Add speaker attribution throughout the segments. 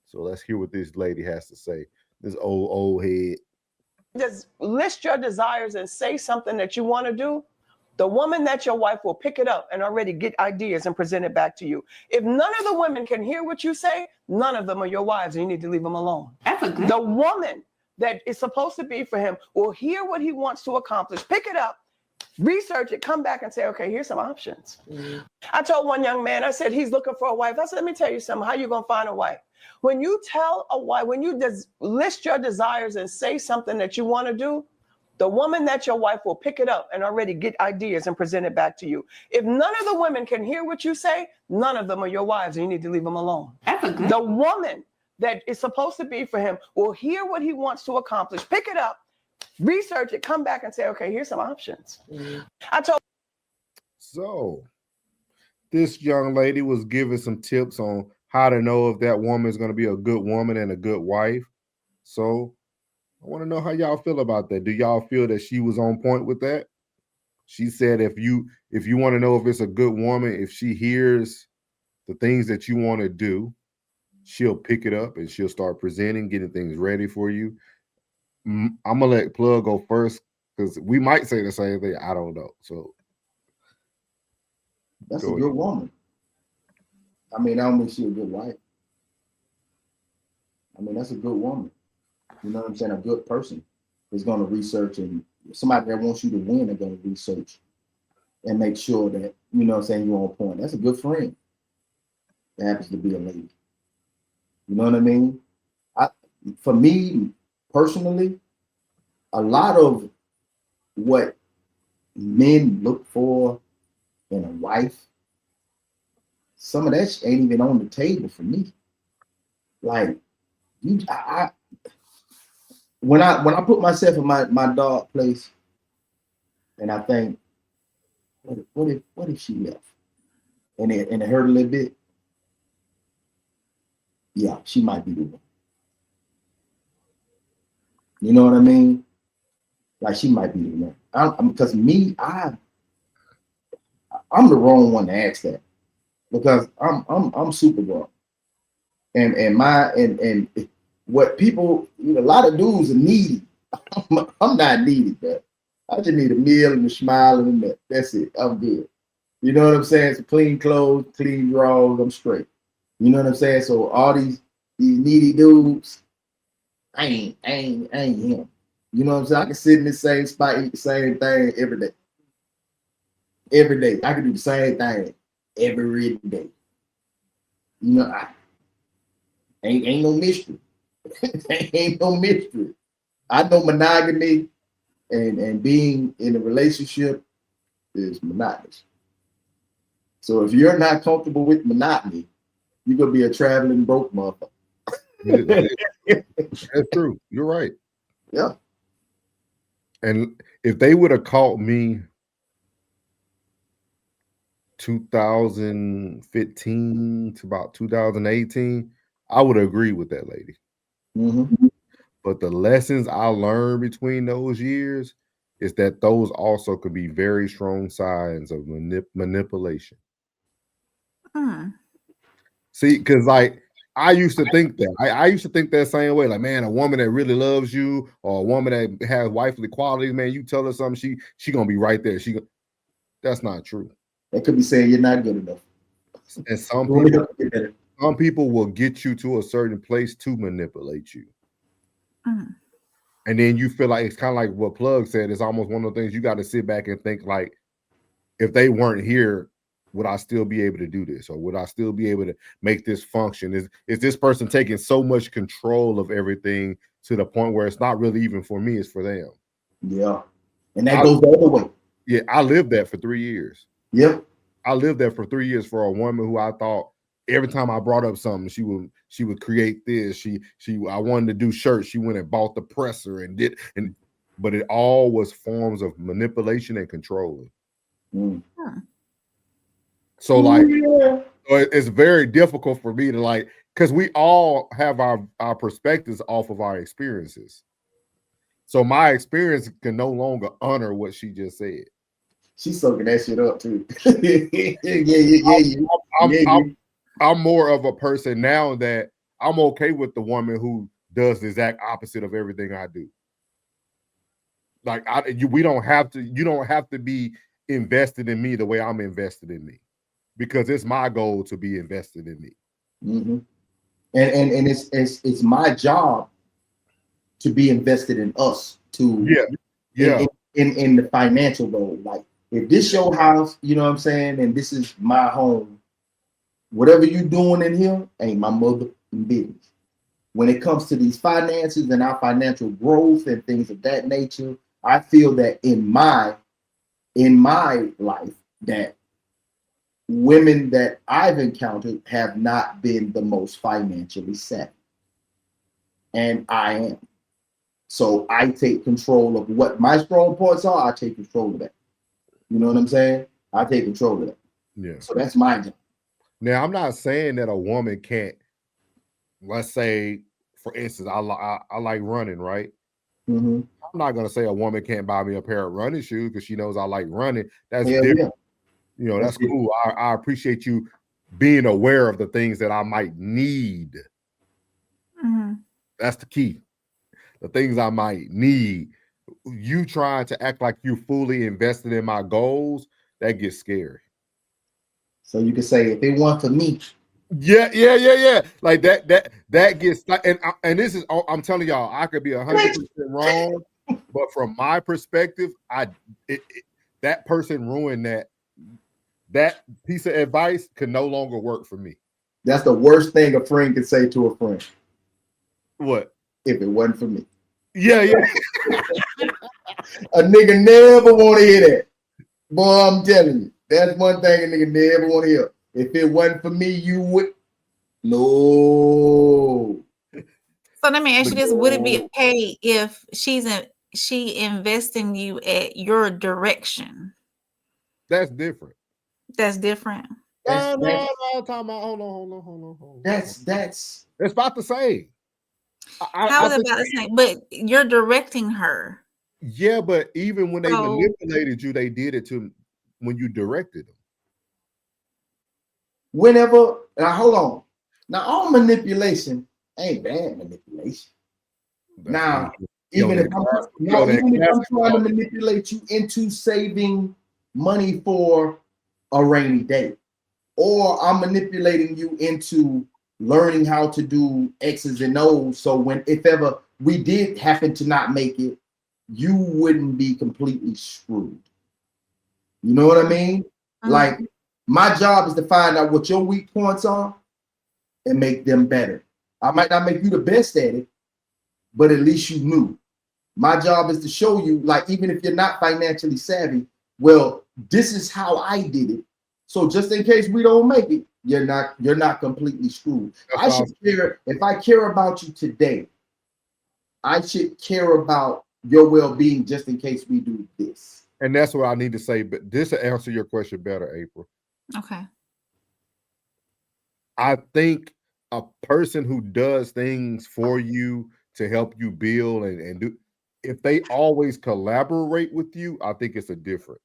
Speaker 1: So let's hear what this lady has to say. This old head.
Speaker 2: Just list your desires and say something that you want to do. The woman that's your wife will pick it up and already get ideas and present it back to you. If none of the women can hear what you say, none of them are your wives, and you need to leave them alone.
Speaker 3: That's a good.
Speaker 2: The woman that is supposed to be for him will hear what he wants to accomplish, pick it up, research it, come back and say, okay, here's some options. Mm-hmm. I told one young man, I said, he's looking for a wife. I said, let me tell you something. How you going to find a wife? When you tell a wife, when you list your desires and say something that you want to do, the woman that's your wife will pick it up and already get ideas and present it back to you. If none of the women can hear what you say, none of them are your wives, and you need to leave them alone.
Speaker 3: That's a good.
Speaker 2: The woman that is supposed to be for him will hear what he wants to accomplish, pick it up, research it, come back and say, okay, here's some options. Mm-hmm. I told.
Speaker 1: So this young lady was giving some tips on how to know if that woman is going to be a good woman and a good wife. So I want to know how y'all feel about that. Do y'all feel that she was on point with that? She said if you want to know if it's a good woman, if she hears the things that you want to do, she'll pick it up and she'll start presenting, getting things ready for you. I'm gonna let Plug go first because we might say the same thing. I don't know. So
Speaker 4: that's a good woman. I mean, I don't mean she's a good wife. I mean, that's a good woman. You know what I'm saying? A good person is going to research, and somebody that wants you to win are going to research and make sure that, you know what I'm saying, you're on point. That's a good friend that happens to be a lady. You know what I mean? For me, personally, a lot of what men look for in a wife, some of that ain't even on the table for me. Like, when I put myself in my dark place, and I think, what if she left, and it hurt a little bit? Yeah, she might be the one. You know what I mean? Like, she might be the one. Because me, I'm the wrong one to ask that, because I'm super grown, and what people, you know, a lot of dudes are needy. I'm not needy, but I just need a meal and a smile and a nut. That's it. I'm good. You know what I'm saying? So clean clothes, clean drawers, I'm straight. You know what I'm saying? So all these needy dudes, I ain't him. You know what I'm saying? I can sit in the same spot, eat the same thing every day. Every day. I can do the same thing every day. You know, ain't no mystery. Ain't no mystery. I know monogamy and being in a relationship is monotonous. So if you're not comfortable with monotony, you're gonna be a traveling broke motherfucker.
Speaker 1: That's true. You're right.
Speaker 4: Yeah.
Speaker 1: And if they would have caught me 2015 to about 2018, I would agree with that lady.
Speaker 4: Mm-hmm.
Speaker 1: But the lessons I learned between those years is that those also could be very strong signs of manipulation. See, because like I used to think that. I used to think that same way. Like, man, a woman that really loves you, or a woman that has wifely qualities, man, you tell her something, she gonna be right there. That's not true.
Speaker 4: That could be saying you're not good enough.
Speaker 1: And some people will get you to a certain place to manipulate you. And then you feel like it's kind of like what Plug said. It's almost one of the things you got to sit back and think, like, if they weren't here, would I still be able to do this? Or would I still be able to make this function? Is this person taking so much control of everything to the point where it's not really even for me, it's for them?
Speaker 4: Yeah. And that goes the other way.
Speaker 1: Yeah, I lived that for 3 years.
Speaker 4: Yep.
Speaker 1: I lived that for 3 years for a woman who I thought every time I brought up something, she would create this. I wanted to do shirts. She went and bought the presser but it all was forms of manipulation and controlling. So like, it's very difficult for me to like, because we all have our perspectives off of our experiences. So my experience can no longer honor what she just said.
Speaker 4: She's soaking that shit up too.
Speaker 1: I'm more of a person now that I'm okay with the woman who does the exact opposite of everything I do. Like we don't have to. You don't have to be invested in me the way I'm invested in me, because it's my goal to be invested in me.
Speaker 4: Mm-hmm. And it's my job to be invested in us too.
Speaker 1: Yeah.
Speaker 4: In the financial goal. Like if this your house, you know what I'm saying, and this is my home, whatever you doing in here ain't my mother business. When it comes to these finances and our financial growth and things of that nature, I feel that in my life that women that I've encountered have not been the most financially savvy. And I am. So I take control of what my strong points are. I take control of that. You know what I'm saying? I take control of that.
Speaker 1: Yeah.
Speaker 4: So that's my job.
Speaker 1: Now, I'm not saying that a woman can't, let's say, for instance, I like running, right?
Speaker 4: Mm-hmm.
Speaker 1: I'm not gonna say a woman can't buy me a pair of running shoes because she knows I like running. That's
Speaker 4: Hell
Speaker 1: different.
Speaker 4: yeah.
Speaker 1: You know, that's cool. I appreciate you being aware of the things that I might need.
Speaker 3: Mm-hmm.
Speaker 1: That's the key. The things I might need. You trying to act like you fully invested in my goals, that gets scary.
Speaker 4: So you can say if it weren't for me.
Speaker 1: Yeah. Like that gets, and this is, I'm telling y'all, I could be 100% wrong, but from my perspective, that person ruined that piece of advice could no longer work for me.
Speaker 4: That's the worst thing a friend can say to a friend.
Speaker 1: What?
Speaker 4: If it wasn't for me.
Speaker 1: Yeah.
Speaker 4: A nigga never want to hear that. Boy, I'm telling you. That's one thing a nigga never want to hear. If it wasn't for me, you would. No.
Speaker 3: So let me ask you this: would it be okay if she invests in you at your direction?
Speaker 1: That's different.
Speaker 3: That's different.
Speaker 1: No, time out. Hold on.
Speaker 4: That's
Speaker 1: it's about the same.
Speaker 3: How is it about the same? But you're directing her.
Speaker 1: Yeah, but even when they manipulated you, they did it to when you directed them.
Speaker 4: Whenever, now hold on. Now all manipulation ain't bad manipulation. Now, even if I'm trying to manipulate you into saving money for a rainy day, or I'm manipulating you into learning how to do X's and O's, so if ever we did happen to not make it, you wouldn't be completely screwed. You know what I mean? Mm-hmm. Like my job is to find out what your weak points are and make them better. I might not make you the best at it, but at least you knew. My job is to show you, like, even if you're not financially savvy, well, this is how I did it. So just in case we don't make it, you're not completely screwed. I should care. If I care about you today, I should care about your well-being just in case we do this.
Speaker 1: And that's what I need to say. But this will answer your question better, April.
Speaker 3: Okay.
Speaker 1: I think a person who does things for you to help you build and do, if they always collaborate with you, I think it's a difference.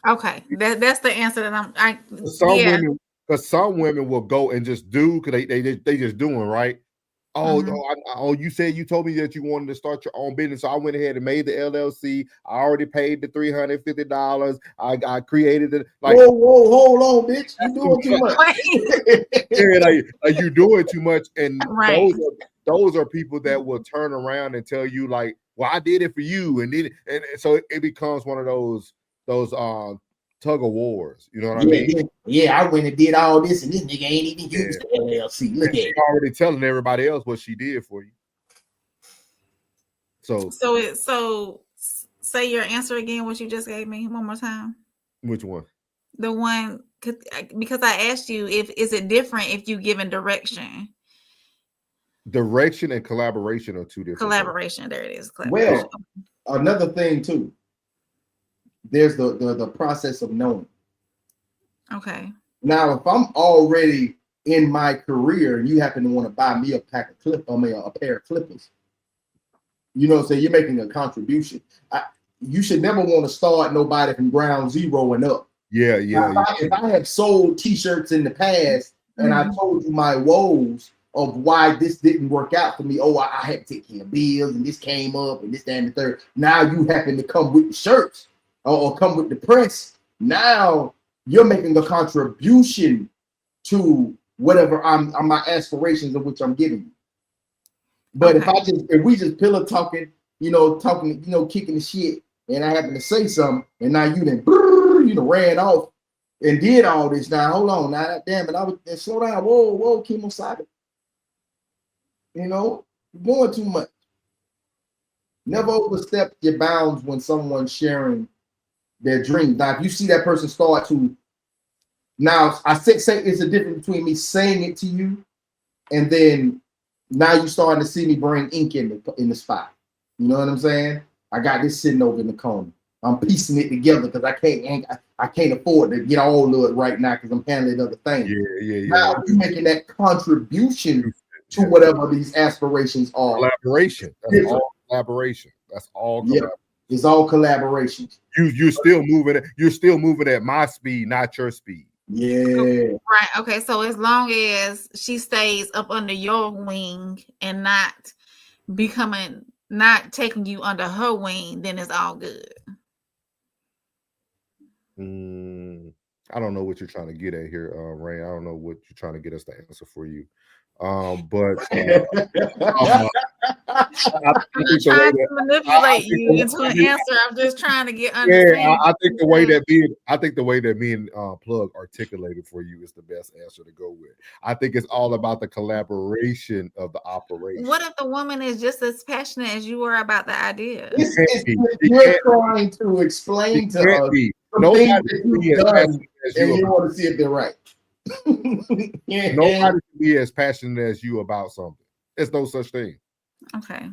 Speaker 3: Okay, that's the answer that
Speaker 1: women, because some women will go and just do because they just doing right. Oh, you said you told me that you wanted to start your own business, so I went ahead and made the LLC. I already paid the $350. I created it. Like,
Speaker 4: whoa, hold on, bitch! You doing too much.
Speaker 1: Yeah, like you doing too much, and
Speaker 3: right.
Speaker 1: those are people that will turn around and tell you like, "Well, I did it for you," and so it becomes one of those tug of wars. You know what I mean?
Speaker 4: Yeah, I went and did all this, and this nigga ain't even used the LLC. Look at it.
Speaker 1: Already telling everybody else what she did for you. So
Speaker 3: say your answer again. What you just gave me one more time.
Speaker 1: Which one?
Speaker 3: The one because I asked you is it different if you given direction.
Speaker 1: Direction and collaboration are two different.
Speaker 3: Collaboration. Things. There it is.
Speaker 4: Well, another thing too. There's the process of knowing. Okay. Now, if I'm already in my career and you happen to want to buy me a pair of clippers, you know, so you're making a contribution. You should never want to start nobody from ground zero and up.
Speaker 1: Yeah.
Speaker 4: If I have sold t-shirts in the past and I told you my woes, of why this didn't work out for me. Oh, I had to take care of bills and this came up and this, that, and the third. Now you happen to come with the shirts or come with the press. Now you're making a contribution to whatever my aspirations of which I'm giving you. But if we just pillow talking, kicking the shit, and I happen to say something, and now you then ran off and did all this. Now hold on, now damn it, I would slow down. Whoa, Kimo-san. You're going too much. Never overstep your bounds when someone's sharing their dreams. Now, if you see that person start to, now I say it's a difference between me saying it to you, and then now you starting to see me bring ink in the spot. You know what I'm saying? I got this sitting over in the corner. I'm piecing it together because I can't afford to get all of it right now because I'm handling other things.
Speaker 1: Yeah.
Speaker 4: Now you're making that contribution to whatever these aspirations are.
Speaker 1: Collaboration. That's all collaboration. That's all collaboration.
Speaker 4: Yeah, it's all collaboration.
Speaker 1: You're still moving. You're still moving at my speed, not your speed.
Speaker 4: Yeah.
Speaker 3: Right. Okay. So as long as she stays up under your wing and not taking you under her wing, then it's all good.
Speaker 1: I don't know what you're trying to get at here, Ray. I don't know what you're trying to get us to answer for you. But
Speaker 3: I'm not trying to manipulate you into an answer. I'm just trying to get understanding.
Speaker 1: Yeah, I think the way that me and Plug articulated for you is the best answer to go with. I think it's all about the collaboration of the operation.
Speaker 3: What if the woman is just as passionate as you are about the idea?
Speaker 4: You're trying to explain to us
Speaker 1: nobody
Speaker 4: that you've done, and you want to see if they're right.
Speaker 1: Nobody can be as passionate as you about something. There's no such thing.
Speaker 3: Okay.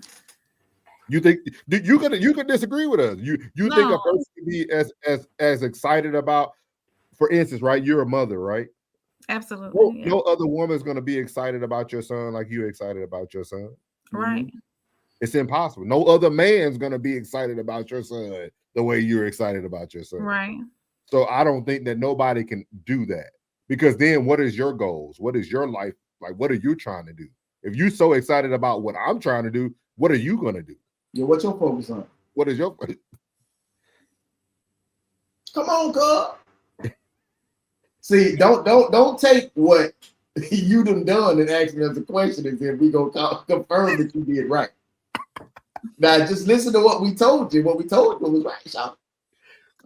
Speaker 1: You think you could disagree with us? You think a person can be as excited about, for instance, right? You're a mother, right?
Speaker 3: Absolutely.
Speaker 1: No other woman is going to be excited about your son like you're excited about your son.
Speaker 3: Right.
Speaker 1: It's impossible. No other man's going to be excited about your son the way you're excited about your son.
Speaker 3: Right.
Speaker 1: So I don't think that nobody can do that. Because then what is your goals? What is your life? Like, what are you trying to do? If you're so excited about what I'm trying to do, what are you going to do?
Speaker 4: Yeah, what's your focus on?
Speaker 1: What is your focus?
Speaker 4: Come on, God. See, don't take what you done and ask me as a question as if we gonna confirm that you did right. Now just listen to what we told you. What we told you was right, y'all.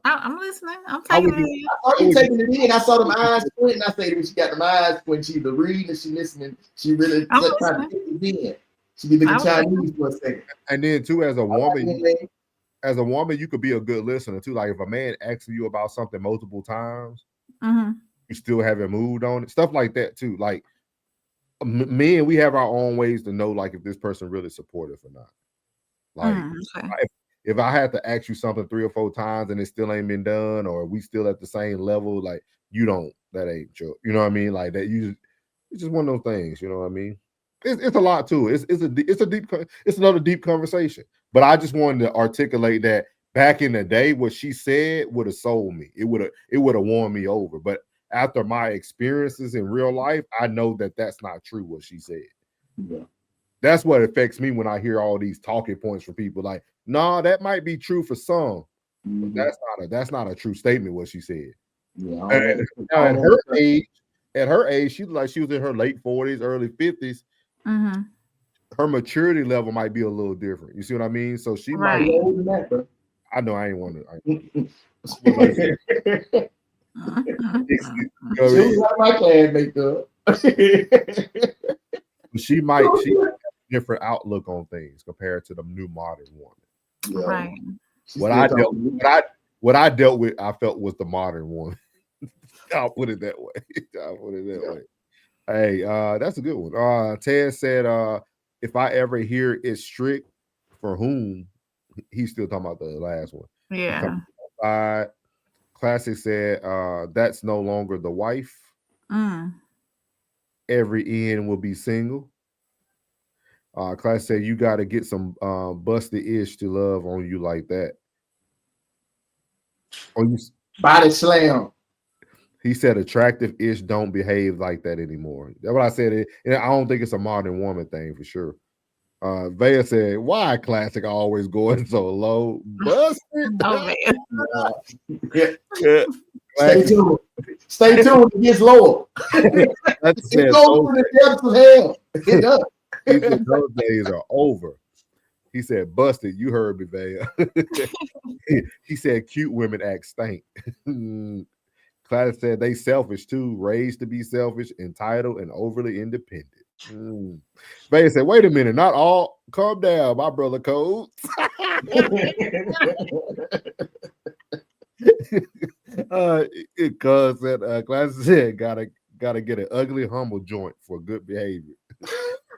Speaker 3: I'm listening. I'm taking it in.
Speaker 4: I saw you taking it in. I saw them eyes squinting. I said, when she got them eyes when she the reading and she listening, she really trying to take it in. She be looking Chinese for a second.
Speaker 1: And then too, as a woman, you could be a good listener too. Like if a man asks you about something multiple times, you still haven't moved on it. Stuff like that too. Like men, we have our own ways to know like if this person really supportive or not. Like if I had to ask you something 3 or 4 times and it still ain't been done, or we still at the same level, like that ain't true. You know what I mean? Like that it's just one of those things. You know what I mean? It's a lot too. It's another deep conversation. But I just wanted to articulate that back in the day, what she said would have sold me. It would have won me over. But after my experiences in real life, I know that that's not true what she said.
Speaker 4: Yeah.
Speaker 1: That's what affects me when I hear all these talking points from people. Like, nah, that might be true for some, but that's not a true statement what she said.
Speaker 4: Yeah.
Speaker 1: At her age, she was in her late 40s, early 50s. Her maturity level might be a little different. You see what I mean? So she might. I know I ain't want to.
Speaker 4: She was like my classmate though.
Speaker 1: She might have a different outlook on things compared to the new modern woman.
Speaker 4: Yeah.
Speaker 3: Right.
Speaker 1: What I dealt with, I felt was the modern woman. I'll put it that way. Hey, that's a good one. Ted said, if I ever hear it's strict, for whom? He's still talking about the last one.
Speaker 3: Yeah.
Speaker 1: Classic said, that's no longer the wife. Every end will be single. Class said you got to get some busted ish to love on you like that.
Speaker 4: Body slam.
Speaker 1: He said attractive-ish don't behave like that anymore. That's what I said. And I don't think it's a modern woman thing for sure. Vaya said, "Why classic always going so low? Busted."
Speaker 3: Oh man.
Speaker 4: Yeah. Stay tuned. Stay tuned. It gets lower.
Speaker 1: That's
Speaker 4: It goes to the depths of hell. It does.
Speaker 1: He said those days are over. He said, "Busted." You heard me, Vaya. He said, "Cute women act stank." Classic said they selfish too, raised to be selfish, entitled, and overly independent. Vaya said, "Wait a minute, not all. Calm down, my brother Codes." Cuz said, Classic said, gotta get an ugly, humble joint for good behavior.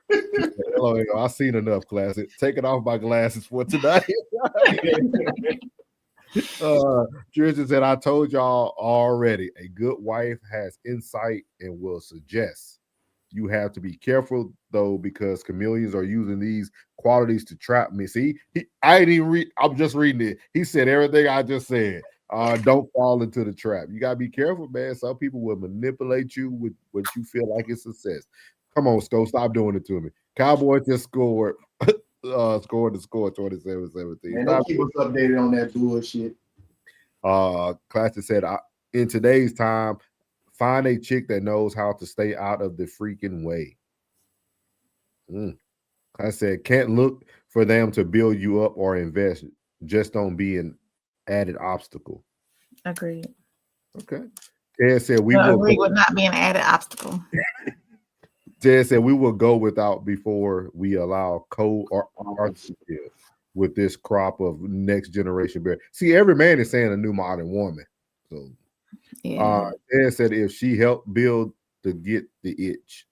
Speaker 1: Hello, I've seen enough, Classic. Taking off my glasses for tonight. Tristan said, "I told y'all already, a good wife has insight and will suggest. You have to be careful though, because chameleons are using these qualities to trap me." See, I didn't even read. I'm just reading it. He said everything I just said. Don't fall into the trap. You gotta be careful, man. Some people will manipulate you with what you feel like is success. Come on, Sco, stop doing it to me. Cowboys just scored. Scored the score 27-17.
Speaker 4: Man, don't keep us updated on that bullshit.
Speaker 1: Classic said, in today's time, find a chick that knows how to stay out of the freaking way. I said, can't look for them to build you up or invest. Just don't be an added obstacle.
Speaker 3: Agreed.
Speaker 1: Okay. Ted said
Speaker 3: would not be an added obstacle.
Speaker 1: Ted said we will go without before we allow co-ownership with this crop of next generation bear. See, every man is saying a new modern woman. So Ted said if she helped build to get the itch,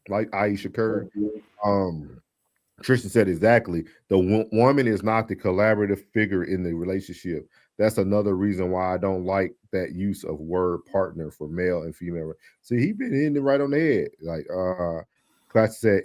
Speaker 1: like Aisha Curry. Tristan said exactly. The woman is not the collaborative figure in the relationship. That's another reason why I don't like that use of word partner for male and female. See, he been hitting it right on the head. Like Classic said,